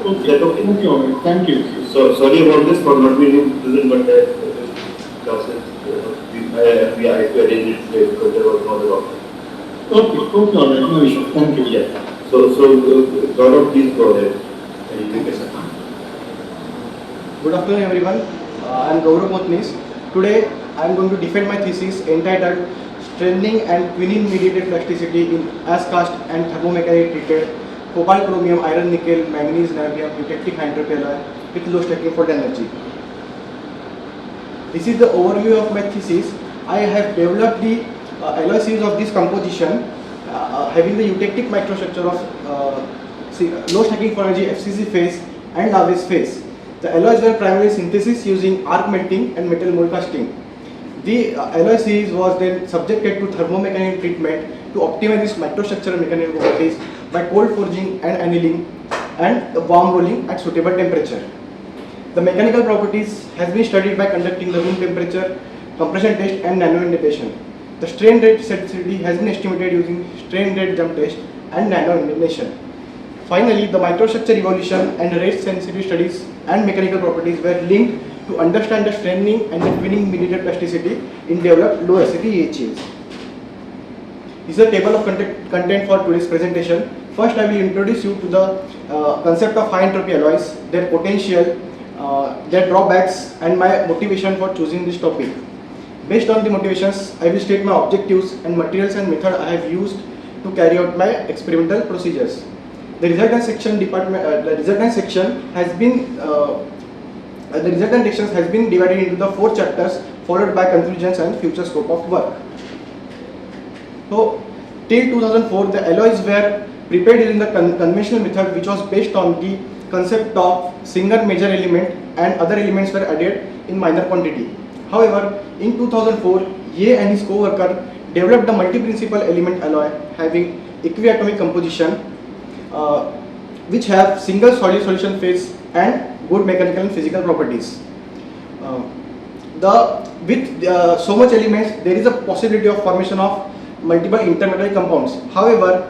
Okay. That okay? Okay, all right. Thank you. So sorry about this for not being present, but classes we had to arrange it today because there was no other option. Okay, okay, all right. No issue. Thank you. Yeah. So Gaurav, please go ahead. And you can start. Good afternoon, everyone. I am Gaurav Potnis. Today, I am going to defend my thesis entitled Strengthening and Twinning Mediated Plasticity in As Cast and Thermomechanically Treated Cobalt, Chromium, Iron, Nickel, Manganese, Niobium, EUTECTIC, High-entropy alloy with low stacking for energy. This is the overview of my thesis. I have developed the alloy series of this composition having the eutectic microstructure of low stacking for energy FCC phase and Laves phase. The alloys were primarily synthesis using arc melting and metal mold casting. The alloy series was then subjected to thermomechanical treatment to optimize its microstructural mechanical properties by cold forging and annealing and warm rolling at suitable temperature. The mechanical properties has been studied by conducting the room temperature, compression test and nano indentation. The strain rate sensitivity has been estimated using strain rate jump test and nano indentation. Finally, the microstructure evolution and rate sensitivity studies and mechanical properties were linked to understand the strengthening and the twinning mediated plasticity in developed low acidity EHEs. This is a table of content for today's presentation. First, I will introduce you to the concept of high entropy alloys, their potential, their drawbacks, and my motivation for choosing this topic. Based on the motivations, I will state my objectives and materials and method I have used to carry out my experimental procedures. The resultant section has been divided into the 4 chapters, followed by conclusions and future scope of work. So, till 2004, the alloys were prepared using the conventional method, which was based on the concept of single major element and other elements were added in minor quantity. However, in 2004, Ye and his co-worker developed the multi-principal element alloy having equiatomic composition, which have single solid solution phase and good mechanical and physical properties. With so much elements, there is a possibility of formation of multiple intermediate compounds. However,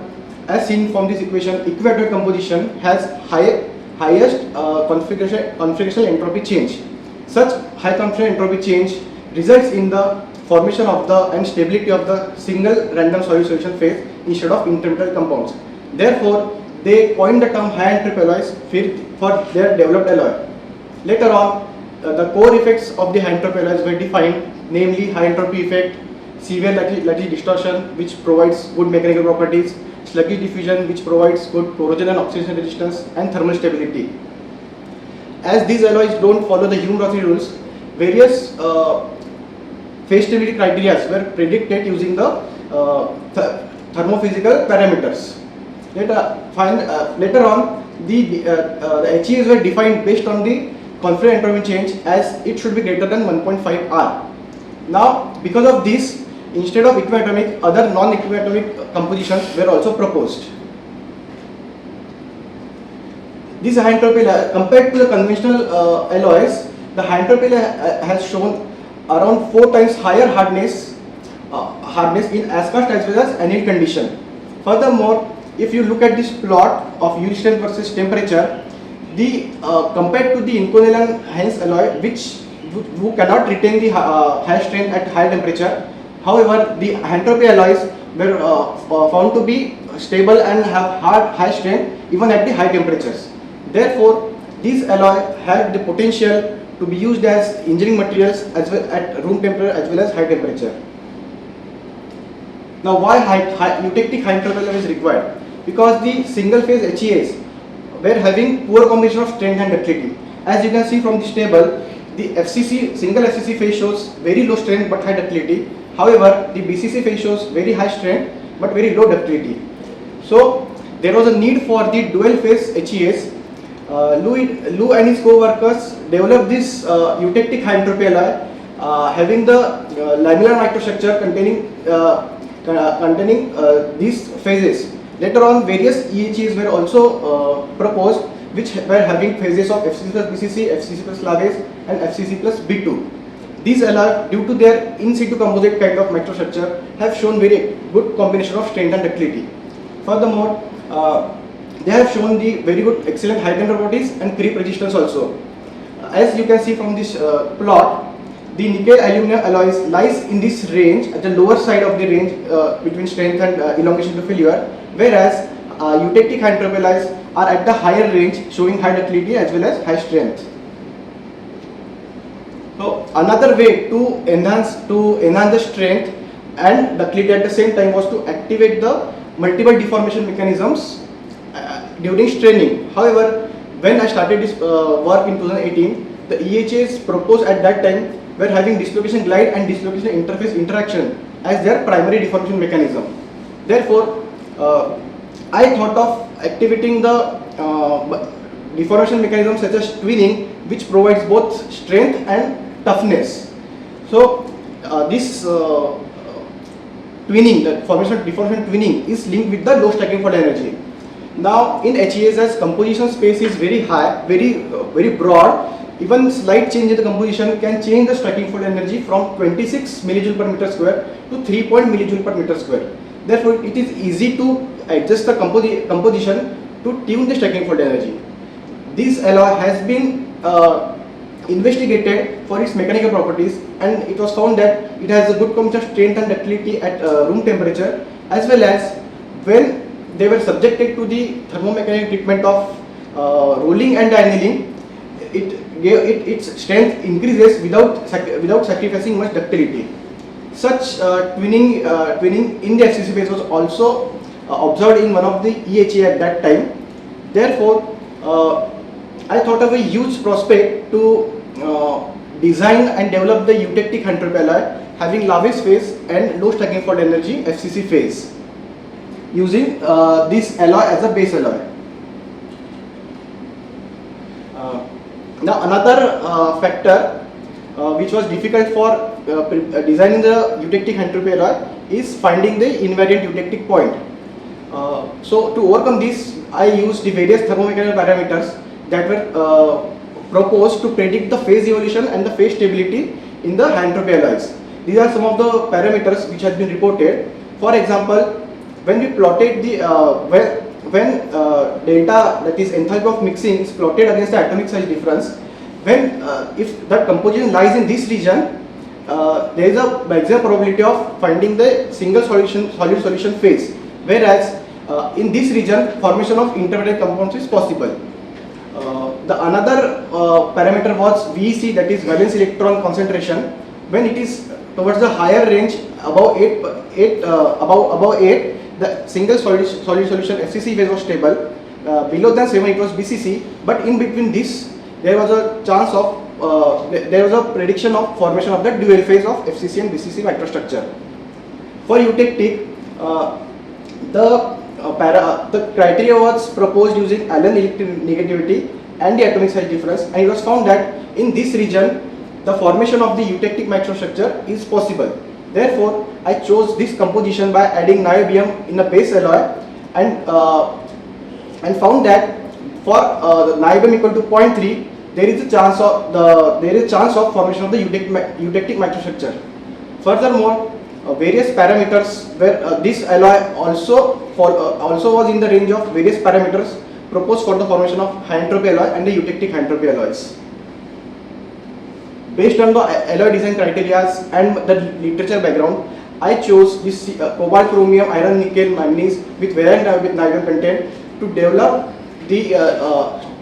as seen from this equation, equiatomic composition has highest configurational entropy change. Such high configurational entropy change results in the formation of and stability of the single random solid solution phase instead of intermediate compounds. Therefore, they coined the term high entropy alloys for their developed alloy. Later on, the core effects of the high entropy alloys were defined, namely high entropy effect, severe lattice distortion, which provides good mechanical properties, sluggish diffusion, which provides good corrosion and oxidation resistance, and thermal stability. As these alloys don't follow the Hume-Rothery rules, various phase stability criteria were predicted using the thermophysical parameters. Later on, the HEs were defined based on the confluent entropy change, as it should be greater than 1.5 R. Now, because of this, instead of equiatomic, other non-equiatomic compositions were also proposed. This high entropy, compared to the conventional alloys, the high entropy has shown around 4 times higher hardness in as cast as well as annealed condition. Furthermore, if you look at this plot of yield strength versus temperature, compared to the Inconel Heinz alloy, who cannot retain the high strength at high temperature, however, the entropy alloys were found to be stable and have high strength even at the high temperatures. Therefore, these alloy have the potential to be used as engineering materials as well at room temperature as well as high temperature. Now, why eutectic high entropy alloy is required? Because the single phase HEs were having poor combination of strength and ductility. As you can see from this table, the single FCC phase shows very low strength but high ductility. However, the BCC phase shows very high strength but very low ductility. So, there was a need for the dual phase HEs. Lu and his co-workers developed this eutectic high entropy alloy having the lamellar microstructure containing these phases. Later on, various EHEs were also proposed, which were having phases of FCC plus BCC, FCC plus Laves, and FCC plus B2. These alloys, due to their in situ composite kind of microstructure, have shown very good combination of strength and ductility. Furthermore, they have shown the very good, excellent high tensile properties and creep resistance also. As you can see from this plot, the nickel aluminum alloys lies in this range at the lower side of the range between strength and elongation to failure, whereas eutectic high-entropy alloys are at the higher range, showing high ductility as well as high strength. So another way to enhance the strength and ductility at the same time was to activate the multiple deformation mechanisms during straining. However, when I started this work in 2018, the EHAs proposed at that time were having dislocation glide and dislocation interface interaction as their primary deformation mechanism. Therefore, I thought of activating the deformation mechanism such as twinning, which provides both strength and toughness. So this twinning, the deformation twinning, is linked with the low stacking fold energy. Now in HES, as composition space is very high, very broad, even slight change in the composition can change the stacking fold energy from 26 millijoule per meter square to 3 millijoule per meter square. Therefore, it is easy to adjust the composition to tune the stacking fold energy. This alloy has been investigated for its mechanical properties, and it was found that it has a good combination of strength and ductility at room temperature, as well as when they were subjected to the thermomechanical treatment of rolling and annealing, its strength increases without sacrificing much ductility. Such twinning in the FCC phase was also observed in one of the EHA at that time. Therefore, I thought of a huge prospect to design and develop the eutectic high-entropy alloy having Laves phase and low stacking fold energy FCC phase, using this alloy as a base alloy. Now another factor which was difficult for designing the eutectic high-entropy alloy is finding the invariant eutectic point. So to overcome this, I used the various thermomechanical parameters that were proposed to predict the phase evolution and the phase stability in the high-entropy alloys. These are some of the parameters which have been reported. For example, when we plotted the when delta, that is enthalpy of mixing, is plotted against the atomic size difference, when if that composition lies in this region, there is a maximum probability of finding the single solid solution phase, whereas in this region formation of intermediate compounds is possible. The another parameter was VEC, that is valence electron concentration. When it is towards the higher range, above 8, the single solid solution FCC phase was stable. Below than 7 it was BCC, but in between this there was a chance of there was a prediction of formation of the dual phase of FCC and BCC microstructure. For eutectic, the criteria was proposed using Allen electronegativity and the atomic size difference, and it was found that in this region the formation of the eutectic microstructure is possible. Therefore, I chose this composition by adding niobium in a base alloy, and found that for the niobium equal to 0.3, there is a chance of formation of the eutectic microstructure. Furthermore, various parameters where this alloy also was in the range of various parameters proposed for the formation of high-entropy alloy and the eutectic high-entropy alloys. Based on the alloy design criteria and the literature background, I chose this cobalt, chromium, iron, nickel, manganese with variant niobium content to develop the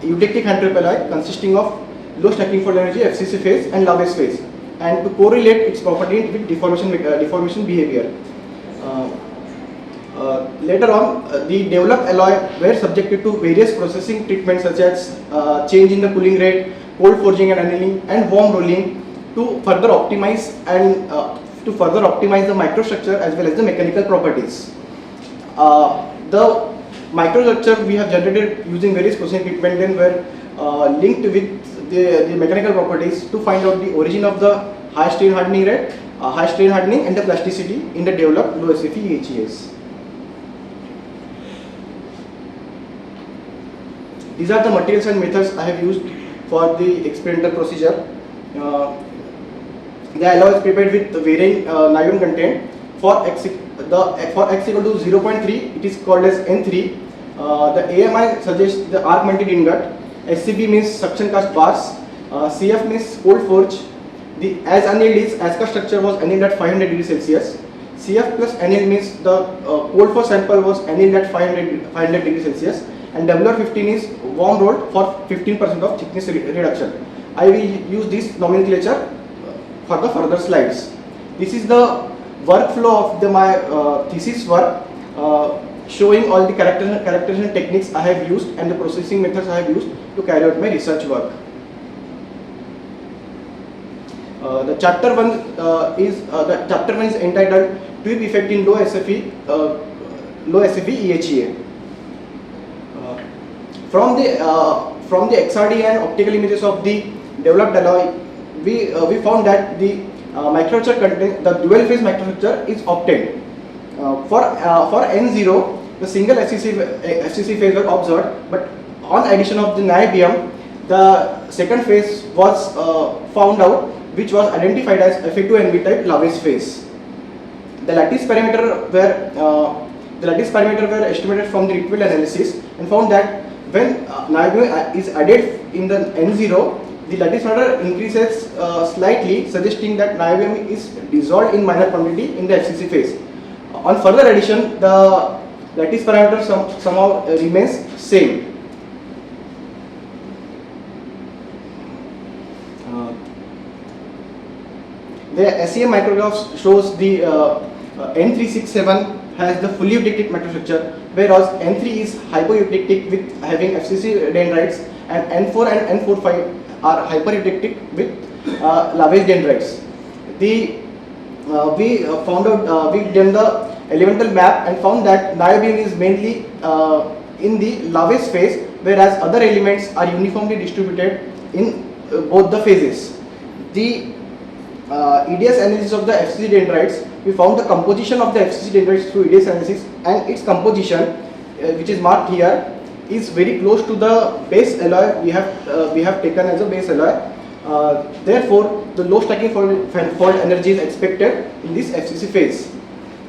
eutectic high-entropy alloy consisting of low stacking fold energy FCC phase and Laves phase, and to correlate its property with deformation behavior. Later on, the developed alloy were subjected to various processing treatments such as change in the cooling rate, cold forging and annealing, and warm rolling to further optimize the microstructure as well as the mechanical properties. The microstructure we have generated using various processing treatment then were linked with the mechanical properties to find out the origin of the high strain hardening rate, high strain hardening, and the plasticity in the developed low SFE HES. These are the materials and methods I have used for the experimental procedure. The alloy is prepared with varying niobium content. For x equal to 0.3, it is called as N3. The AMI suggests the arc melted ingot. SCB means suction cast bars. CF means cold forge. The as annealed is as cast structure was annealed at 500 degrees Celsius. CF plus annealed means the cold forge sample was annealed at 500 degrees Celsius, and WR15 is warm rolled for 15% of thickness reduction. I will use this nomenclature for the further slides. This is the workflow of my thesis work, showing all the characterization techniques I have used and the processing methods I have used to carry out my research work. The chapter one is entitled Tube Effect in Low SFE EHEA. From the XRD and optical images of the developed alloy, we found that the microstructure contains the dual phase microstructure is obtained. For N0, the single FCC phase was observed, but on addition of the niobium, the second phase was found out, which was identified as Fe2NB type Lawes phase. The lattice parameter were estimated from the Rickwell analysis and found that when niobium is added in the N0, the lattice parameter increases slightly, suggesting that niobium is dissolved in minor quantity in the FCC phase. On further addition, the lattice parameter somehow remains same. The SEM micrograph shows the N367 has the fully eutectic microstructure, whereas N3 is hypoeutectic with having FCC dendrites, and N4 and N45 are hypereutectic with Lawes dendrites. We done the elemental map and found that niobium is mainly in the Lawes phase, whereas other elements are uniformly distributed in both the phases. The EDS analysis of the FCC dendrites, we found the composition of the FCC dendrites through EDS analysis, and its composition, which is marked here, is very close to the base alloy we have taken as a base alloy. Therefore, the low stacking fault energy is expected in this FCC phase.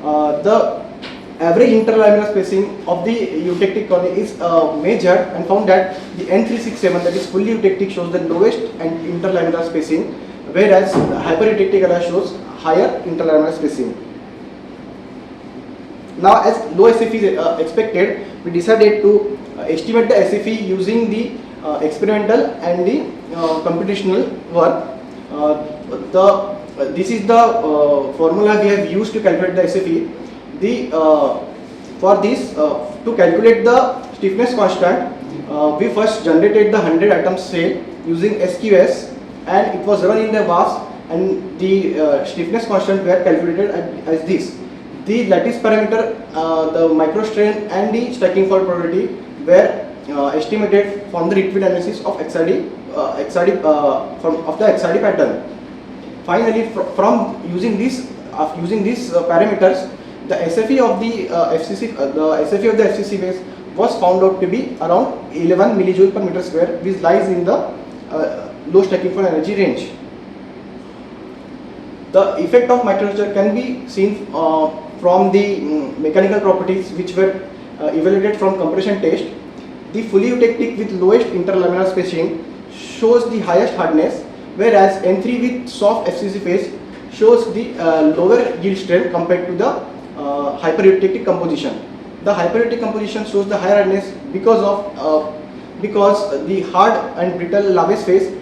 The average interlaminar spacing of the eutectic colony is measured and found that the N367, that is fully eutectic, shows the lowest and interlaminar spacing, whereas the hypereutectic alloy shows higher interlaminar spacing. Now, as low SFE is expected, we decided to estimate the SFE using the experimental and the computational work. This is the formula we have used to calculate the SFE. For this, to calculate the stiffness constant, we first generated the 100 atom cell using SQS, and it was run in the VAS, and the stiffness constant were calculated as this. The lattice parameter, the microstrain and the stacking fault probability were estimated from the Rickwell analysis of XRD of the XRD pattern. Finally, from using these parameters, the SFE of the FCC phase was found out to be around 11 millijoule per meter square, which lies in the low stacking fault energy range. The effect of microstructure can be seen from the mechanical properties which were evaluated from compression test. The fully eutectic with lowest interlaminar spacing shows the highest hardness, whereas N3 with soft FCC phase shows the lower yield strength compared to the hypereutectic composition. The hypereutectic composition shows the higher hardness because the hard and brittle Lawes phase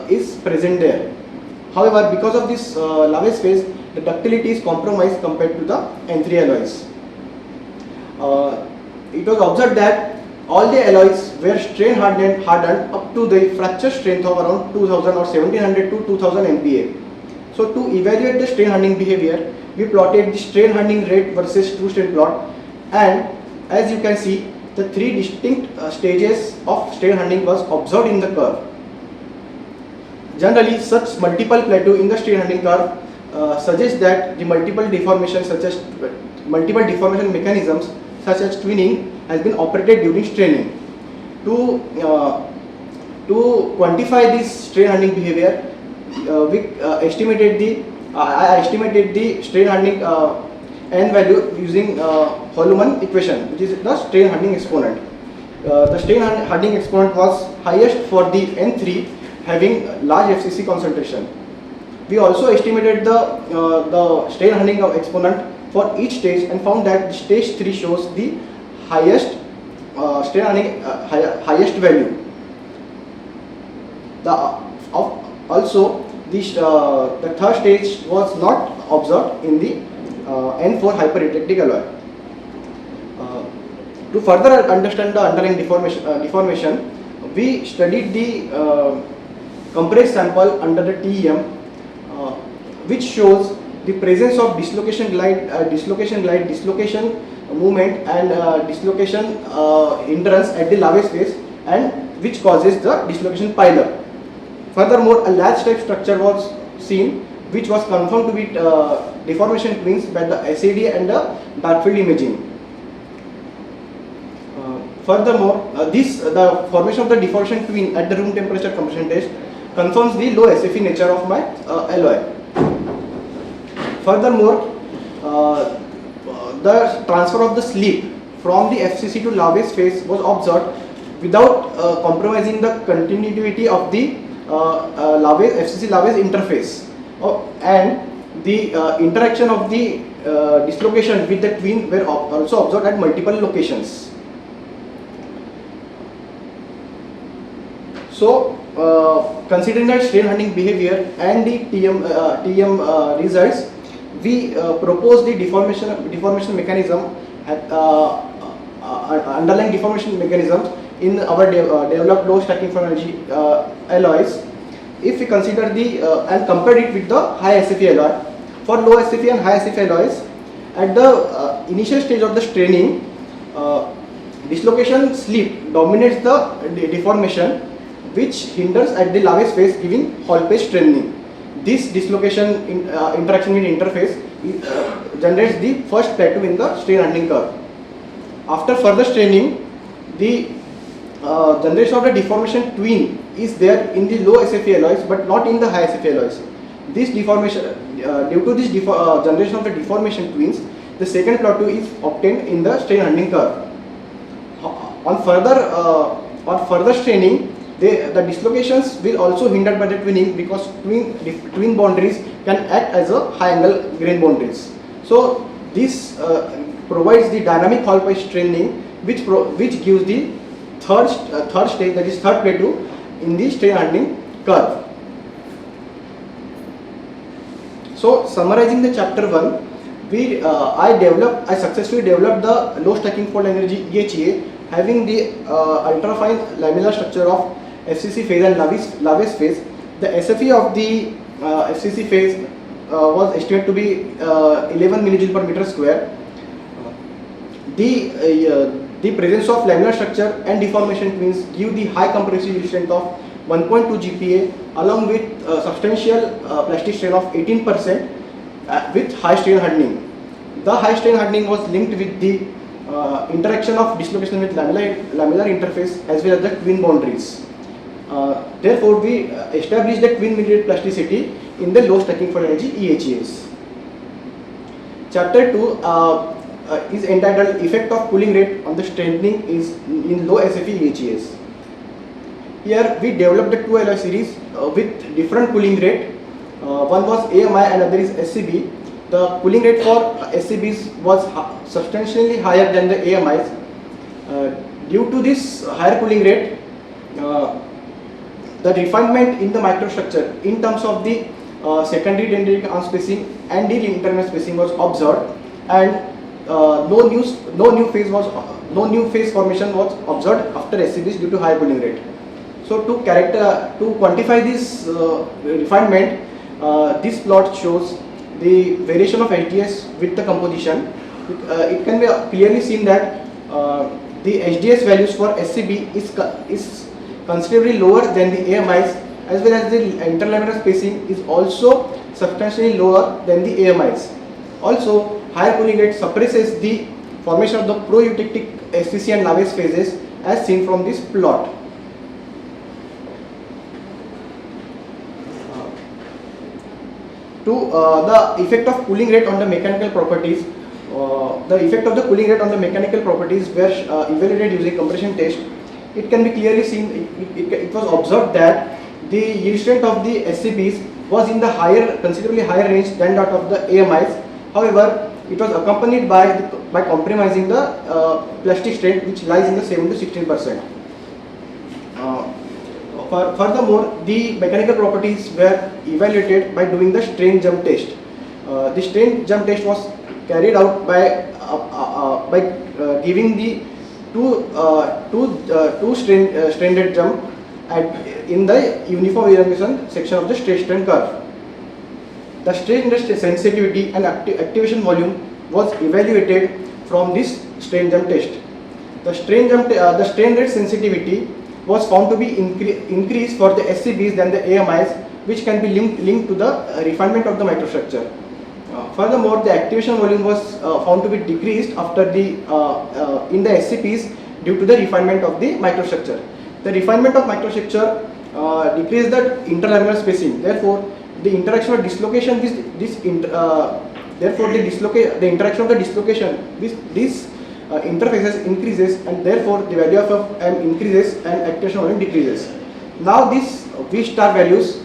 is present there. However, because of this Lawes phase, the ductility is compromised compared to the N3 alloys. It was observed that all the alloys were strain hardened up to the fracture strength of around 2000 or 1700 to 2000 MPa. So to evaluate the strain hardening behavior, we plotted the strain hardening rate versus true strain plot, and as you can see, the three distinct stages of strain hardening was observed in the curve. Generally, such multiple plateau in the strain hardening curve suggests that the multiple deformation mechanisms such as twinning has been operated during straining. To quantify this strain hardening behavior, I estimated the strain hardening N value using Holman equation, which is the strain hardening exponent. The strain hardening exponent was highest for the N3 having large FCC concentration. We also estimated the strain hardening exponent for each stage and found that stage 3 shows the highest strain hardening highest value. Also, the third stage was not observed in the N4 hyper-eutectic alloy. To further understand the underlying deformation, we studied the compressed sample under the TEM, which shows the presence of dislocation glide, dislocation movement and dislocation hindrance at the lavage phase, and which causes the dislocation pileup. Furthermore, a latch type structure was seen, which was confirmed to be deformation twins by the SAD and the dark field imaging. Furthermore, the formation of the deformation twin at the room temperature compression test confirms the low SFE nature of my alloy. Furthermore, the transfer of the slip from the FCC to lavage phase was observed without compromising the continuity of the FCC lavage interface, and the interaction of the dislocation with the twin were also observed at multiple locations. So, considering that strain hardening behavior and the TM results, we propose the deformation mechanism, underlying deformation mechanisms in our developed low stacking for energy alloys. If we consider and compare it with the high SFE alloy, for low SFE and high SFE alloys, at the initial stage of the straining, dislocation slip dominates the deformation, which hinders at the lavage phase, giving Hall page straining. This dislocation interaction in interface generates the first plateau in the strain hardening curve. After further straining, the generation of the deformation twin is there in the low SFE alloys but not in the high SFE alloys. This deformation, due to this generation of the deformation twins, the second plateau is obtained in the strain hardening curve. On further straining, the dislocations will also hindered by the twinning, because twin boundaries can act as a high angle grain boundaries. So this provides the dynamic Hall page straining, which gives the third stage, that is third plateau in the strain hardening curve. So summarizing the chapter 1, I successfully developed the low stacking fold energy EHA having the ultrafine lamellar structure of FCC phase and lavage phase. The SFE of the FCC phase was estimated to be 11 millijoule per meter square. The presence of laminar structure and deformation twins give the high compressive yield strength of 1.2 GPa along with substantial plastic strain of 18% with high strain hardening. The high strain hardening was linked with the interaction of dislocation with lamellar interface as well as the twin boundaries. Therefore, we established the twin mediated plasticity in the low stacking for energy EHAs. Chapter 2 is entitled Effect of Cooling Rate on the Strengthening in Low SFE EHAs. Here we developed the two alloy series with different cooling rate. One was AMI and other is SCB. The cooling rate for SCBs was substantially higher than the AMIs. Due to this higher cooling rate, the refinement in the microstructure in terms of the secondary dendritic arm spacing and the internal spacing was observed, and no new phase formation was observed after SCBs due to high cooling rate. So to quantify this refinement, this plot shows the variation of HDS with the composition. It can be clearly seen that the HDS values for SCB is considerably lower than the AMIs, as well as the interlaminar spacing is also substantially lower than the AMIs. Also, higher cooling rate suppresses the formation of the pro-eutectic SCC and lavage phases as seen from this plot. The effect of cooling rate on the mechanical properties, the effect of the cooling rate on the mechanical properties were evaluated using compression test, it can be clearly seen, it was observed that the yield strength of the SCPs was in the considerably higher range than that of the AMIs. However, it was accompanied by compromising the plastic strength, which lies in the 7 to 16%. Furthermore, the mechanical properties were evaluated by doing the strain jump test. The strain jump test was carried out by giving the two strain jump in the uniform elongation section of the stress strain curve. The strain sensitivity and activation volume was evaluated from this strain jump test. The strain rate sensitivity was found to be increased for the SCBs than the AMIs, which can be linked to the refinement of the microstructure. Furthermore, the activation volume was found to be decreased after in the SCPs due to the refinement of the microstructure. The refinement of microstructure decreased the interlaminar spacing. Therefore, the interaction of dislocation the interaction of the dislocation this interfaces increases, and therefore the value of M increases and activation volume decreases. Now these V star values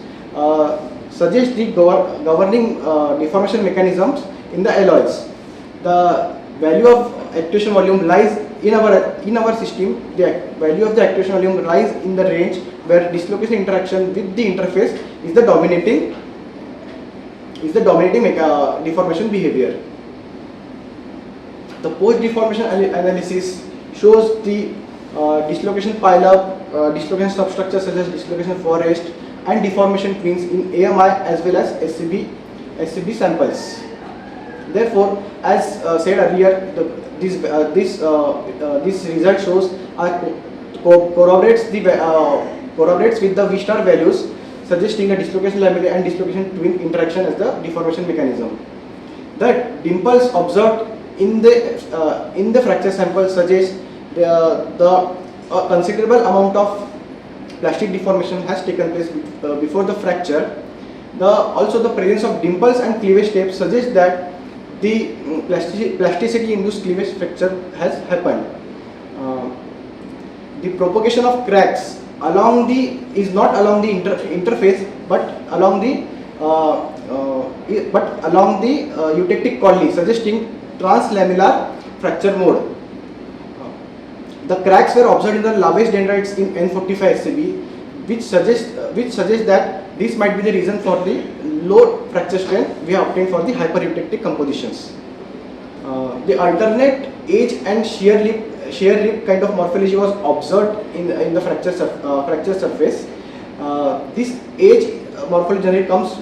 suggest the governing deformation mechanisms in the alloys. The value of activation volume lies in our system. The value of the activation volume lies in the range where dislocation interaction with the interface is the dominating deformation behavior. The post-deformation analysis shows the dislocation pile-up, dislocation substructures such as dislocation forest, and deformation twins in AMI as well as SCB samples. Therefore, as said earlier, this result shows corroborates with the V star values, suggesting a dislocation lamellae and dislocation twin interaction as the deformation mechanism. The dimples observed in the fracture sample suggest the considerable amount of plastic deformation has taken place before the fracture. Also the presence of dimples and cleavage tapes suggests that the plasticity induced cleavage fracture has happened. The propagation of cracks is not along the interface but along the eutectic colli, suggesting translamellar fracture mode. The cracks were observed in the lavage dendrites in N45 SCB, which suggests that this might be the reason for the low fracture strength we have obtained for the hyper-eutectic compositions. The alternate edge and shear lip kind of morphology was observed in the fracture surface. This edge morphology generally comes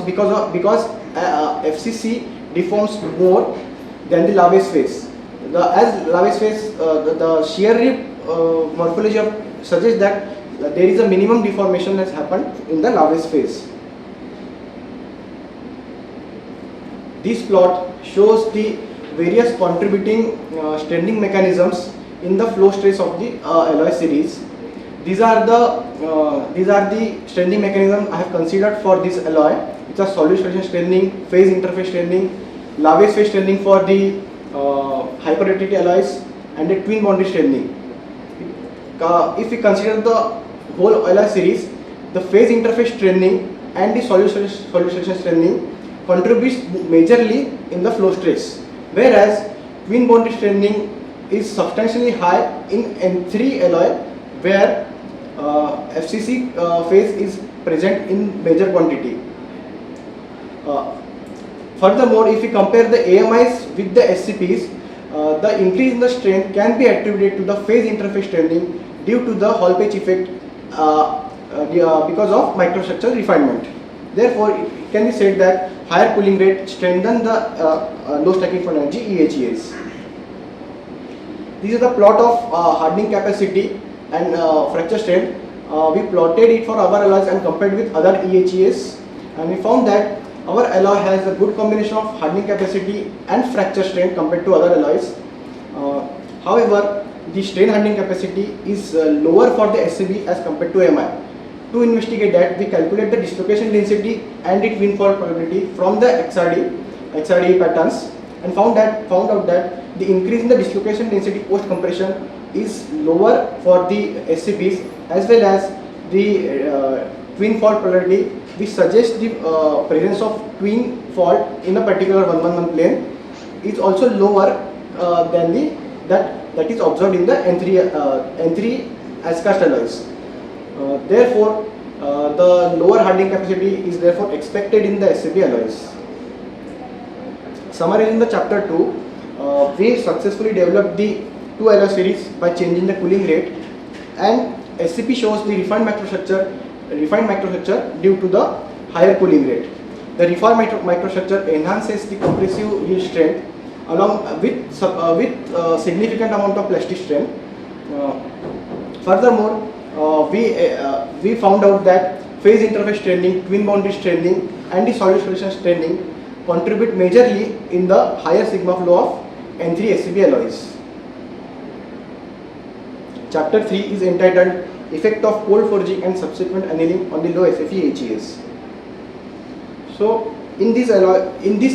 because FCC deforms more than the lavage phase. As lavage phase, the shear lip morphology suggests that there is a minimum deformation has happened in the lavage phase. This plot shows the various contributing straining mechanisms in the flow stress of the alloy series. These are the straining mechanisms I have considered for this alloy, which are solute solution straining, phase interface straining, lavage phase straining for the hyper-eutectic alloys, and the twin boundary straining. If we consider the whole alloy series, the phase interface straining and the solute solution straining contributes majorly in the flow stress, whereas twin boundary straining is substantially high in N3 alloy, where FCC phase is present in major quantity. Furthermore, if we compare the AMIs with the SCPs, the increase in the strength can be attributed to the phase interface straining due to the Hall patch effect because of microstructural refinement. Therefore, it can be said that higher cooling rate strengthen the low stacking for energy EHEs. This is the plot of hardening capacity and fracture strength. We plotted it for our alloys and compared with other EHEs, and we found that our alloy has a good combination of hardening capacity and fracture strength compared to other alloys. However, the strain hardening capacity is lower for the SCB as compared to AMI. To investigate that, we calculate the dislocation density and its windfall probability from the XRD patterns, and found out that the increase in the dislocation density post compression is lower for the SCPs as well as the twin fault polarity, which suggests the presence of twin fault in a particular 111 plane is also lower than that is observed in the N3 as cast alloys. Therefore, the lower hardening capacity is therefore expected in the SCP alloys. Summarizing the chapter 2, we successfully developed the two alloy series by changing the cooling rate, and SCP shows the refined microstructure due to the higher cooling rate. The refined microstructure enhances the compressive yield strength along with significant amount of plastic strength. Furthermore, we found out that phase interface straining, twin boundary straining, and the solid solution straining contribute majorly in the higher sigma flow of N3 SCP alloys. Chapter 3 is entitled Effect of Cold Forging and Subsequent Annealing on the Low SFE HES. So, in this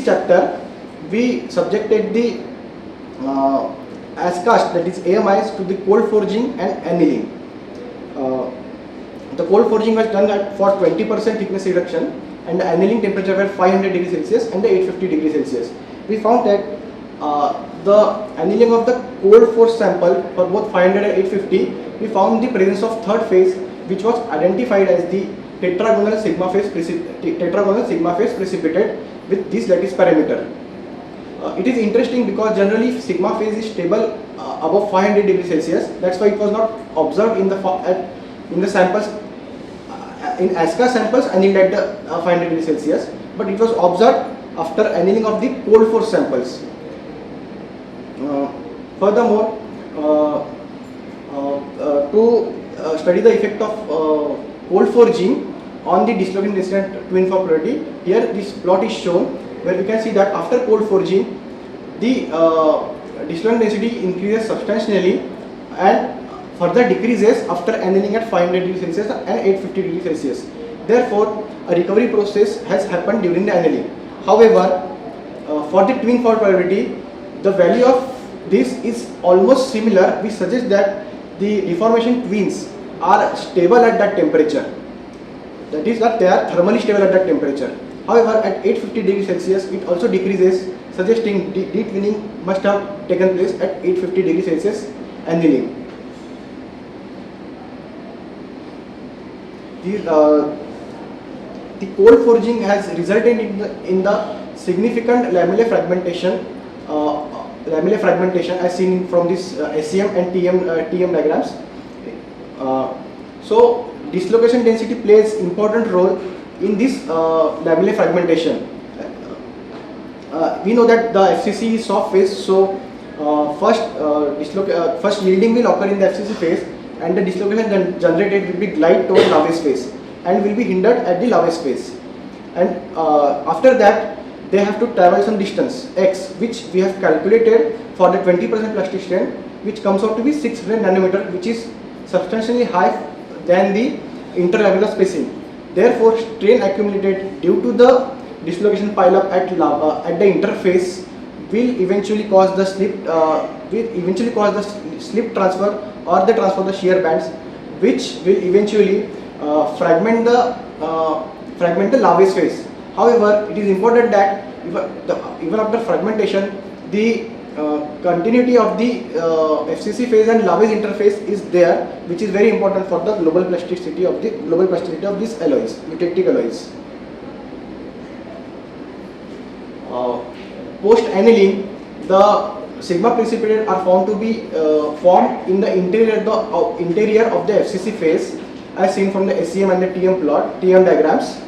chapter, we subjected the as cast, that is AMIs, to the cold forging and annealing. The cold forging was done for 20% thickness reduction, and the annealing temperature were 500 degrees Celsius and the 850 degrees Celsius. We found that the annealing of the cold forged sample for both 500 and 850, we found the presence of third phase, which was identified as the tetragonal sigma phase precipitate with this lattice parameter. It is interesting because generally sigma phase is stable above 500 degrees Celsius. That's why it was not observed in the samples in ASCA samples annealed at the 500 degrees Celsius, but it was observed after annealing of the cold forged samples. Furthermore, to study the effect of cold forging on the dislocation density twin fault polarity, here this plot is shown where we can see that after cold forging, the dislocation density increases substantially and further decreases after annealing at 500 degrees Celsius and 850 degrees Celsius. Therefore, a recovery process has happened during the annealing. However, for the twin fault polarity, the value of this is almost similar, which suggests that the deformation twins are stable at that temperature. That is that they are thermally stable at that temperature. However, at 850 degrees Celsius, it also decreases, suggesting de-twinning must have taken place at 850 degrees Celsius annealing. The cold forging has resulted in the significant lamellar fragmentation as seen from this SEM and TM diagrams. So, dislocation density plays important role in this lamellar fragmentation. We know that the FCC is soft phase, so first yielding will occur in the FCC phase, and the dislocation generated will be glide toward Laves phase and will be hindered at the Laves phase. And after that, they have to travel some distance x, which we have calculated for the 20% plastic strain, which comes out to be 600 nanometer, which is substantially high than the interlamellar spacing. Therefore, strain accumulated due to the dislocation pileup at the interface will eventually cause the slip transfer or the transfer of the shear bands, which will eventually fragment the Laves phase. However, it is important that even after fragmentation, the continuity of the FCC phase and Laves interface is there, which is very important for the global plasticity of these alloys, eutectic alloys. Post annealing, the sigma precipitate are found to be formed in the interior of the FCC phase, as seen from the SEM and the TM diagrams.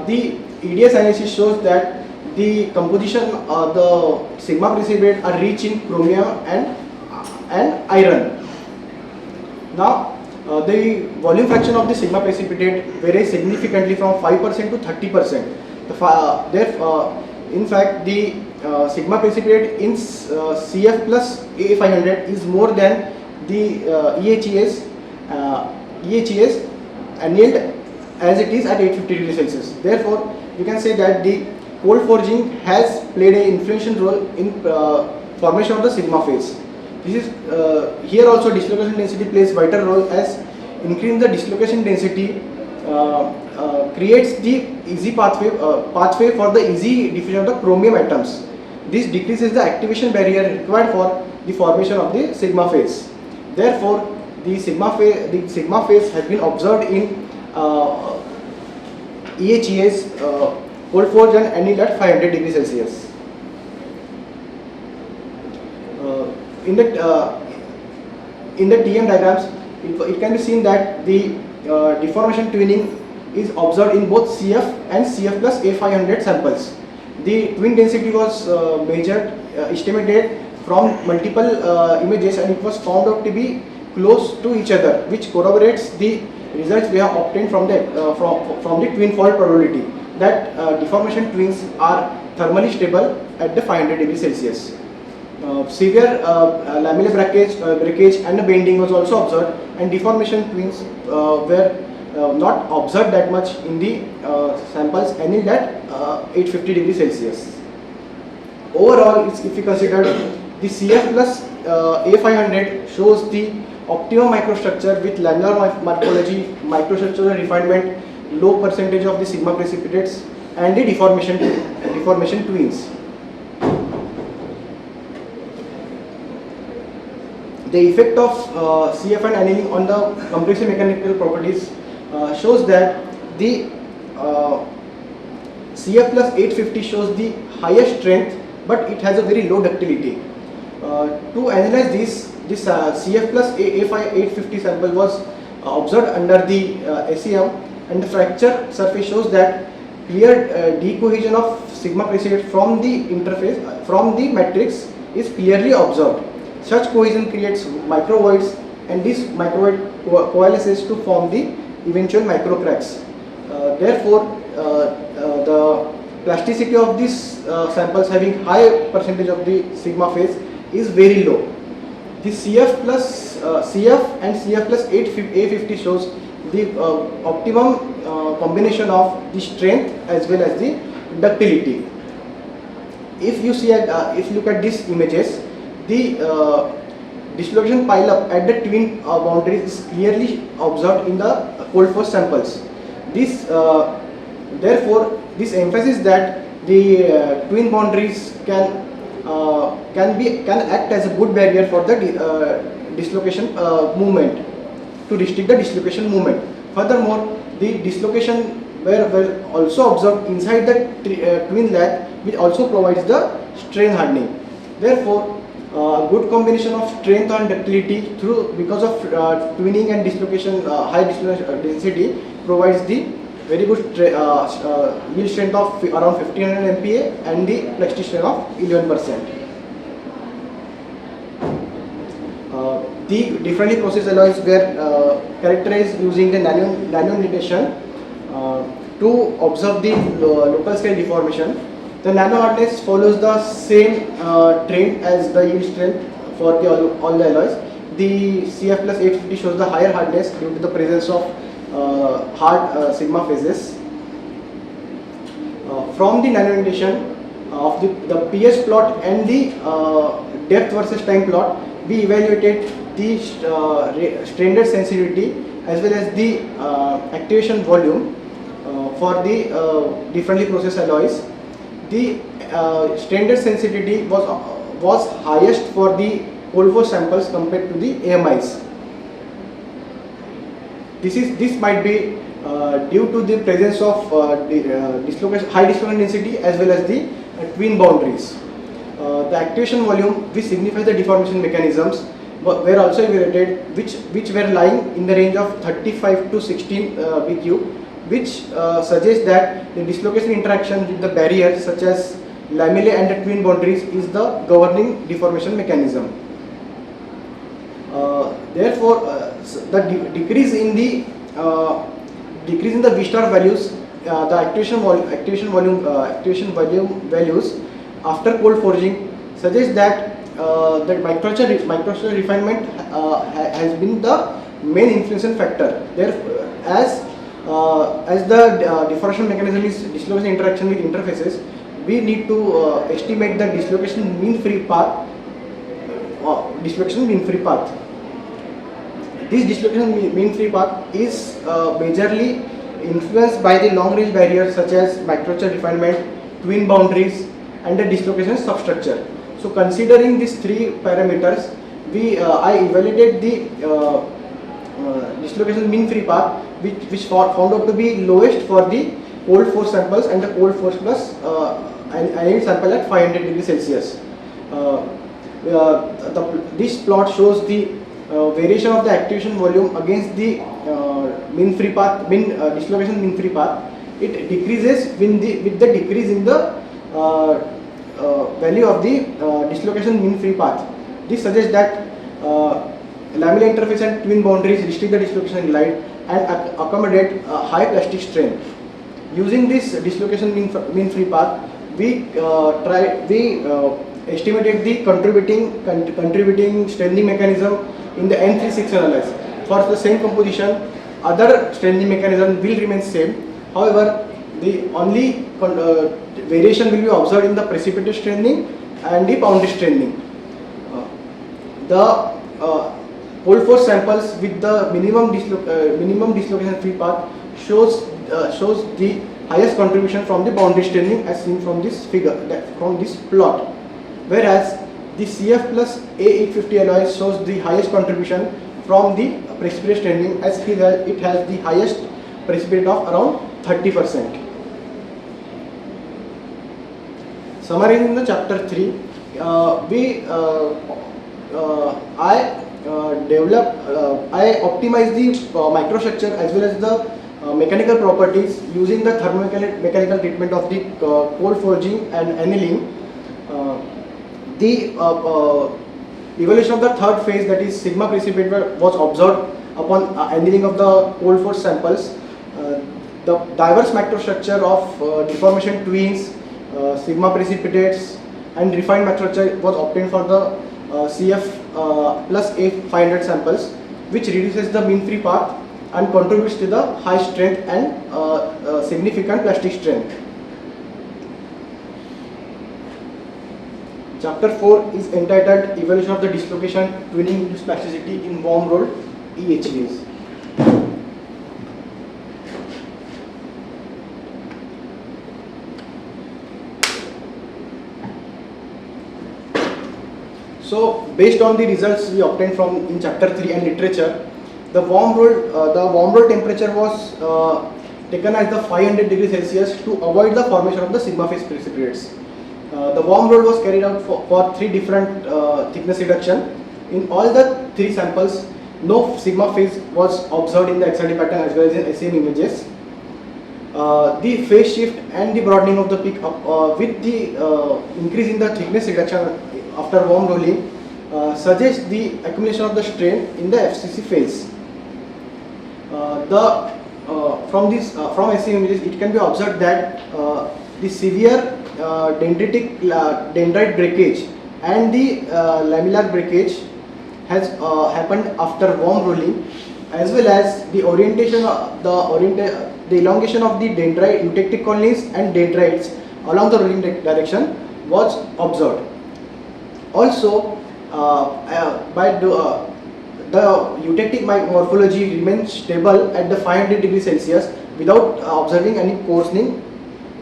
The EDS analysis shows that the composition of the sigma precipitate are rich in chromium and iron. Now, the volume fraction of the sigma precipitate varies significantly from 5% to 30%. In fact, the sigma precipitate in CF plus A500 is more than the EHES annealed as it is at 850 degrees Celsius. Therefore, you can say that the cold forging has played an influential role in formation of the sigma phase. This is here also dislocation density plays vital role, as increasing the dislocation density creates the easy pathway for the easy diffusion of the chromium atoms. This decreases the activation barrier required for the formation of the sigma phase. Therefore, the sigma phase has been observed in EHES, cold forge and anneal at 500 degrees Celsius. In the TM diagrams, it can be seen that the deformation twinning is observed in both CF and CF plus A500 samples. The twin density was estimated from multiple images, and it was found out to be close to each other, which corroborates the results we have obtained from the twin fault probability, that deformation twins are thermally stable at the 500 degrees Celsius. Severe lamellar breakage and bending was also observed, and deformation twins were not observed that much in the samples annealed at 850 degrees Celsius. Overall, if we consider the CF plus A500 shows the optimum microstructure with lamellar morphology, microstructural refinement, low percentage of the sigma precipitates, and the deformation twins. The effect of CF and annealing on the compressive mechanical properties shows that the CF plus 850 shows the highest strength, but it has a very low ductility. To analyze this CF plus A850 sample was observed under the SEM, and the fracture surface shows that clear decohesion of sigma precipitate from the interface, from the matrix, is clearly observed. Such cohesion creates microvoids, and this microvoid coalesces to form the eventual microcracks. Therefore, the plasticity of these samples having high percentage of the sigma phase is very low. The CF and CF plus A50 shows the optimum combination of the strength as well as the ductility. If you look at these images, the dislocation pileup at the twin boundaries is clearly observed in the cold forge samples. Therefore, this emphasizes that the twin boundaries can act as a good barrier for the dislocation movement, to restrict the dislocation movement. Furthermore, the dislocation were also observed inside the twin lathe, which also provides the strain hardening. Therefore, good combination of strength and ductility because of twinning and dislocation, high dislocation density provides the very good yield strength of around 1500 MPa and the plastic strain of 11%. The differently processed alloys were characterized using the nanonutation to observe the local scale deformation. The nano hardness follows the same trend as the yield strength for all the alloys. The CF plus 850 shows the higher hardness due to the presence of hard sigma phases. From the nanonutation of the PS plot and the depth versus time plot, we evaluated the stranded sensitivity as well as the activation volume for the differently processed alloys. The stranded sensitivity was highest for the cold forge samples compared to the AMIs. This might be due to the presence of high dislocation density as well as the twin boundaries. The activation volume, which signifies the deformation mechanisms, were also evaluated, which were lying in the range of 35 to 16 BQ, which suggests that the dislocation interaction with the barriers such as lamellae and the twin boundaries is the governing deformation mechanism. Therefore, the decrease in the V star values, the activation volume values after cold forging suggests that the microstructural refinement has been the main influencing factor. Therefore, as the deformation mechanism is dislocation interaction with interfaces, we need to estimate the dislocation mean free path. This dislocation mean free path is majorly influenced by the long range barriers such as microstructure refinement, twin boundaries, and the dislocation substructure. So considering these three parameters, I evaluated the dislocation mean free path, which found out to be lowest for the cold force samples and the cold force plus ion sample at 500 degrees Celsius. This plot shows the variation of the activation volume against the dislocation mean free path. It decreases with the decrease in the value of the dislocation mean free path. This suggests that lamellar interface and twin boundaries restrict the dislocation in light and accommodate high plastic strain. Using this dislocation mean free path, we estimated the contributing strengthening mechanism in the N36 alloys. For the same composition, other strengthening mechanism will remain same. However, the only variation will be observed in the precipitate strengthening and the boundary strengthening. The cold force samples with the minimum dislocation free path shows the highest contribution from the boundary strengthening as seen from this figure, from this plot, whereas the CF plus A850 alloy shows the highest contribution from the precipitate strengthening as it has the highest precipitate of around 30%. Summarizing the chapter 3, I optimized the microstructure as well as the mechanical properties using the thermomechanical treatment of the cold forging and annealing. The evaluation of the third phase, that is sigma precipitate, was observed upon annealing of the cold force samples. The diverse microstructure of deformation twins, sigma precipitates, and refined microstructure was obtained for the CF plus A500 samples, which reduces the mean free path and contributes to the high strength and significant plastic strength. Chapter 4 is entitled Evaluation of the Dislocation Twinning Induced Plasticity in Warm Rolled EHVs. So, based on the results we obtained from in chapter 3 and literature, the warm roll temperature was taken as the 500 degrees Celsius to avoid the formation of the sigma phase precipitates. The warm roll was carried out for 3 different thickness reduction. In all the 3 samples, no sigma phase was observed in the XRD pattern as well as in SEM images. The phase shift and the broadening of the peak with the increase in the thickness reduction after warm rolling suggests the accumulation of the strain in the FCC phase. From SEM images, it can be observed that the severe dendrite breakage and the lamellar breakage has happened after warm rolling, as well as the the elongation of the dendrite eutectic colonies and dendrites along the rolling direction was observed. Also, the eutectic morphology remains stable at the 500 degrees Celsius without observing any coarsening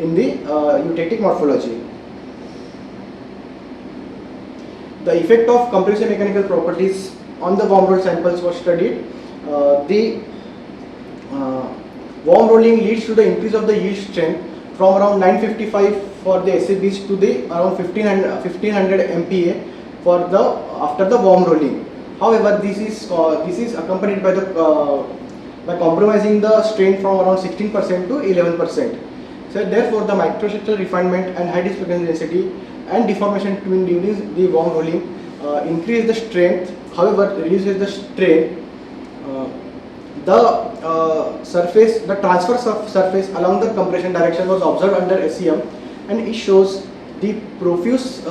in the eutectic morphology. The effect of compressive mechanical properties on the warm roll samples was studied. The warm rolling leads to the increase of the yield strength from around 955 for the SABs to the around 1500 MPa for the after the warm rolling. However, this is accompanied by compromising the strain from around 16% to 11%. So therefore, the microstructural refinement and high dislocation density and deformation twin during the warm rolling increase the strength. However, reduces the strain. The transfer surface along the compression direction was observed under SEM, and it shows the profuse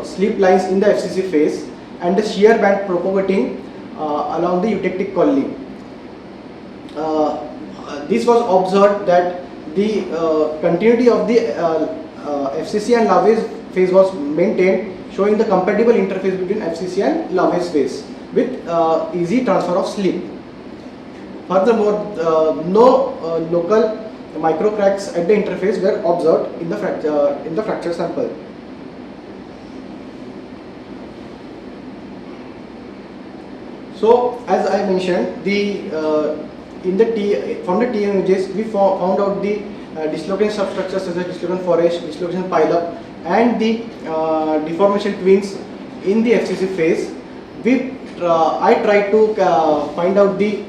slip lines in the FCC phase and the shear band propagating along the eutectic colony. This was observed that the continuity of the FCC and Lavage phase was maintained, showing the compatible interface between FCC and Lavage phase with easy transfer of slip. Furthermore, no local micro cracks at the interface were observed in the fracture sample. So, as I mentioned, from the TM images we found out the dislocation substructures such as dislocation forest, dislocation pileup, and the deformation twins in the FCC phase. I tried to find out the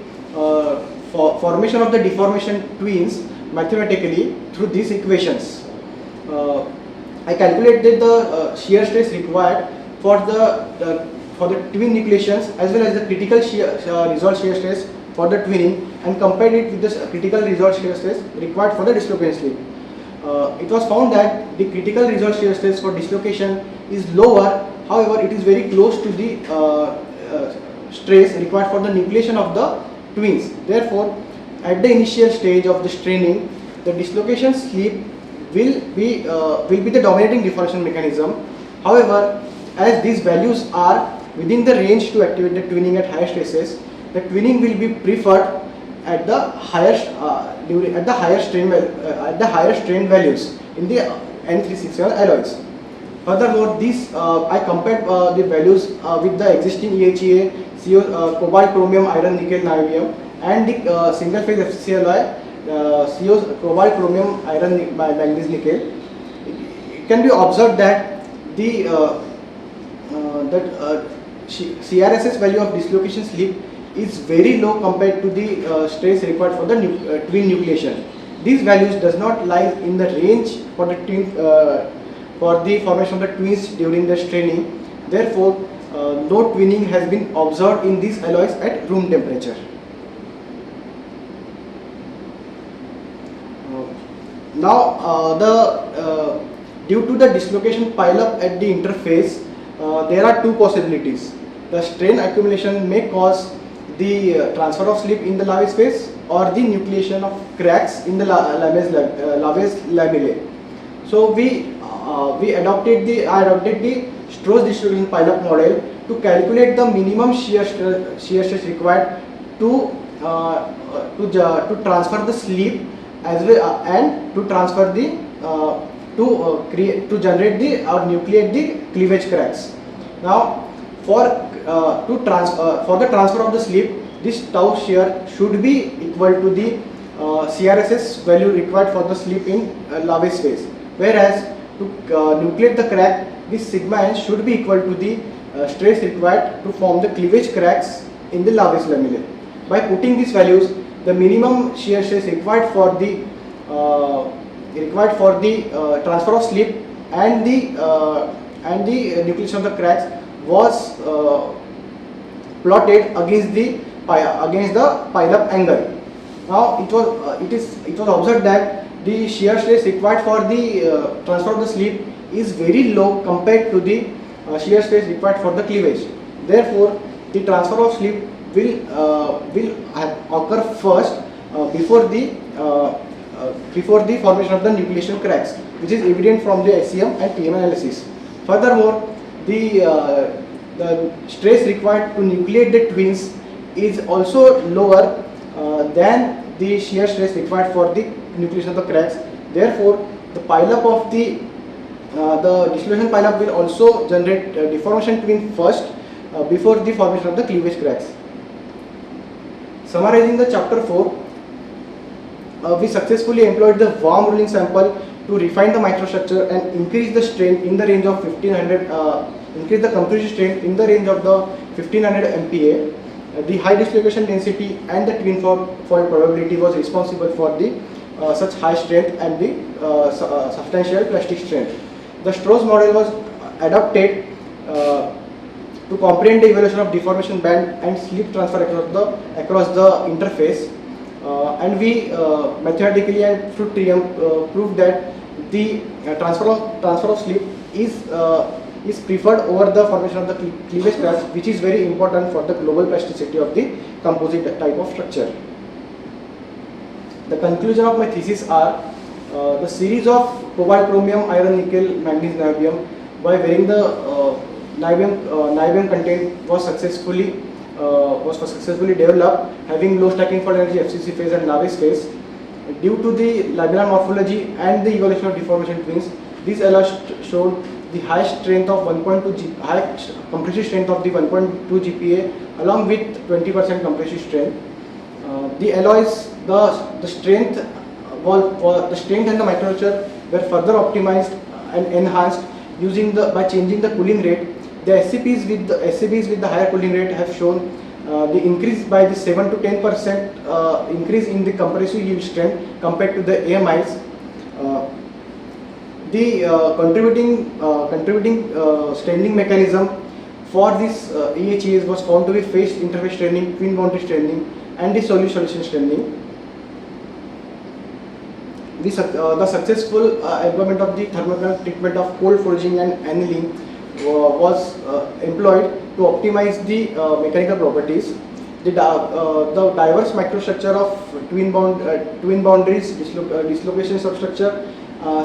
formation of the deformation twins mathematically through these equations. I calculated the shear stress required for the twin nucleations as well as the critical resolved shear stress for the twinning, and compared it with the critical resolved shear stress required for the dislocation slip. It was found that the critical resolved shear stress for dislocation is lower, however it is very close to the stress required for the nucleation of the twins. Therefore, at the initial stage of the straining, the dislocation slip will be the dominating deformation mechanism. However, as these values are within the range to activate the twinning at higher stresses, the twinning will be preferred at the higher strain values in the N361 alloys. Furthermore, I compared the values with the existing EHEA, cobalt, chromium, iron, nickel, niobium, and the single phase FCC alloy, CO, cobalt, chromium, iron, manganese, nickel. It can be observed that the CRSS value of dislocation slip is very low compared to the stress required for the twin nucleation. These values does not lie in the range for the formation of the twins during the straining. Therefore, no twinning has been observed in these alloys at room temperature. Due to the dislocation pileup at the interface, there are two possibilities. The strain accumulation may cause the transfer of slip in the Lavage phase or the nucleation of cracks in the Lavage lamellae. So I adopted the Strauss distribution pileup model to calculate the minimum shear stress required to transfer the slip as well and to transfer the to generate or nucleate the cleavage cracks. Now, for the transfer of the slip, this tau shear should be equal to the CRSS value required for the slip in Lavage phase, whereas to nucleate the crack, this sigma n should be equal to the stress required to form the cleavage cracks in the Lavage lamellae. By putting these values, the minimum shear stress required for the transfer of slip and the nucleation of the cracks was plotted against the pileup angle. Now it was observed that the shear stress required for the transfer of the slip is very low compared to the shear stress required for the cleavage. Therefore, the transfer of slip will occur first before the formation of the nucleation cracks, which is evident from the SEM and TM analysis. Furthermore, the stress required to nucleate the twins is also lower than the shear stress required for the nucleation of the cracks. Therefore, the pileup of the dissolution pileup will also generate deformation twin first before the formation of the cleavage cracks. Summarizing the chapter 4, we successfully employed the warm rolling sample to refine the microstructure and increase the strain in the range of 1500, increase the compression strain in the range of the 1500 MPa. The high dislocation density and the twin foil probability was responsible for the such high strength and the substantial plastic strength. The Strauss model was adopted to comprehend the evolution of deformation band and slip transfer across the interface, and we mathematically and through theorem proved that the transfer of slip is preferred over the formation of the cleavage cracks, which is very important for the global plasticity of the composite type of structure. The conclusion of my thesis are The series of cobalt, chromium, iron, nickel, manganese, niobium, by varying the niobium content was successfully developed, having low stacking for energy FCC phase and Navice phase. Due to the lamellar morphology and the evolution of deformation twins, these alloys showed the high strength of 1.2 high compressive strength of the 1.2 GPa along with 20% compressive strength. The alloys, the strength the strength and the microstructure were further optimized and enhanced by changing the cooling rate. The SCBs with the higher cooling rate have shown the increase by the 7 to 10% increase in the compressive yield strength compared to the AMIs. The contributing straining mechanism for this EHEs was found to be phase interface straining, twin boundary straining, and the solution straining. The successful employment of the thermomechanical treatment of cold forging and annealing was employed to optimize the mechanical properties. The diverse microstructure of twin boundaries, dislocation substructure,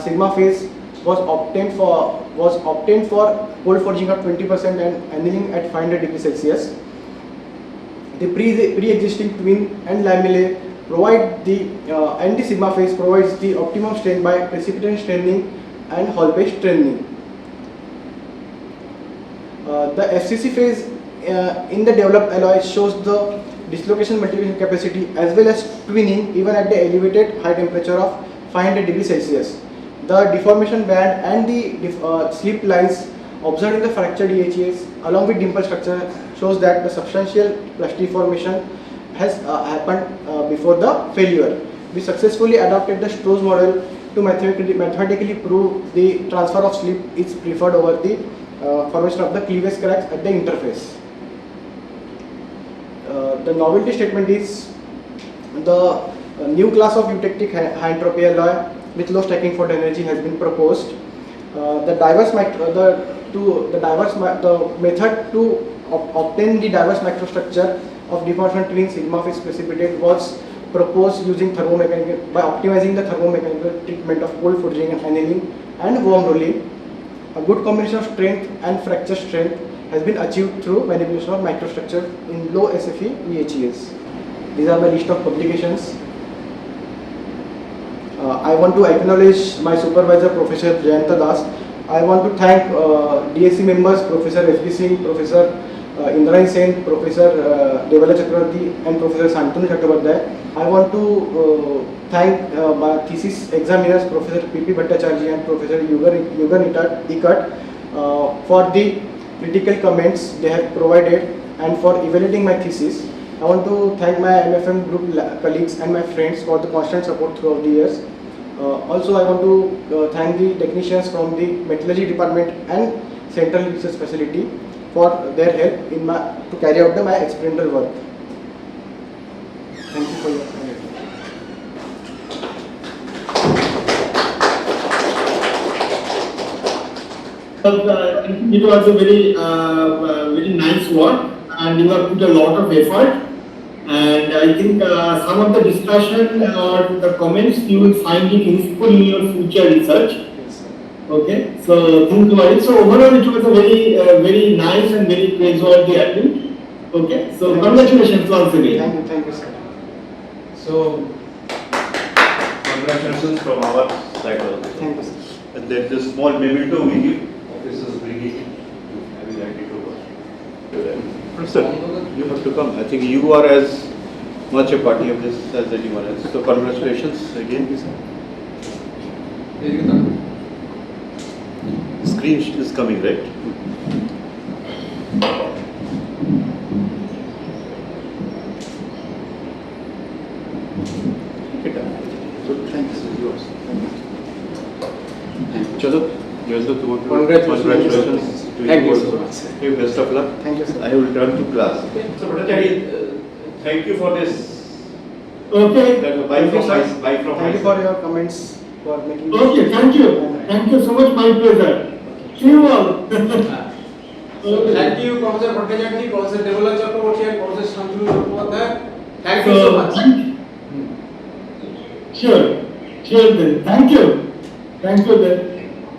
sigma phase was obtained for cold forging of 20% and annealing at 500 degrees Celsius. The pre-existing twin and lamellae provide and the sigma phase provides the optimum strain by precipitant straining and Hall based straining. The FCC phase in the developed alloy shows the dislocation multiplication capacity as well as twinning even at the elevated high temperature of 500 degrees Celsius. The deformation band and the slip lines observed in the fractured EHEs along with dimple structure shows that the substantial plastiformation has happened before the failure. We successfully adopted the Strauss model to mathematically prove the transfer of slip is preferred over the formation of the cleavage cracks at the interface. The novelty statement is the new class of eutectic high-entropy alloy with low stacking for energy has been proposed. The method to obtain the diverse microstructure of deformation twin sigma phase precipitate was proposed using by optimizing the thermomechanical treatment of cold forging and annealing and worm rolling. A good combination of strength and fracture strength has been achieved through manipulation of microstructure in low SFE EHEs. These are my list of publications. I want to acknowledge my supervisor, Professor Jayanta Das. I want to thank DSC members, Professor S.B. Singh, Professor Indrani Sen, Professor Devala Chakravarti, and Professor Santanu Chakravarti. I want to thank my thesis examiners, Professor P.P. Bhattacharya and Professor Yugan Ikat for the critical comments they have provided and for evaluating my thesis. I want to thank my MFM group colleagues and my friends for the constant support throughout the years. Also, I want to thank the technicians from the metallurgy department and central research facility for their help in to carry out my experimental work. Thank you for your time. It was a very nice work, and you have put a lot of effort. And I think some of the discussion or the comments you will find it useful in your future research. Yes, Okay, so think about it. So overall, it was a very nice and very praiseworthy attempt. Okay, so congratulations once again. Thank you, sir. So, congratulations from our side also. Thank you, sir. And then the small memento we give, officers bring it. I will hand it over. Sir, you have to come. I think you are as much a party of this as anyone else. So congratulations again. Screen is coming, right? So thank you, sir. Yours. Chalo, Jayanta, congratulations to Thank you you also. so much. Hey, best of luck. Thank you, sir. I will return to class. So, Bhattacharya, thank you for this. Okay. Bye from my Thank you for your comments for making. Okay, thank you. Thank you so much. My pleasure. See you all. Okay. Thank you, Professor Bhattacharya, Professor Devala Chakravarti, and Professor Santanu Chakravarti. Thank you so much. Sure. Sure then. Thank you. Thank you then.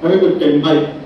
Have a good time. Bye.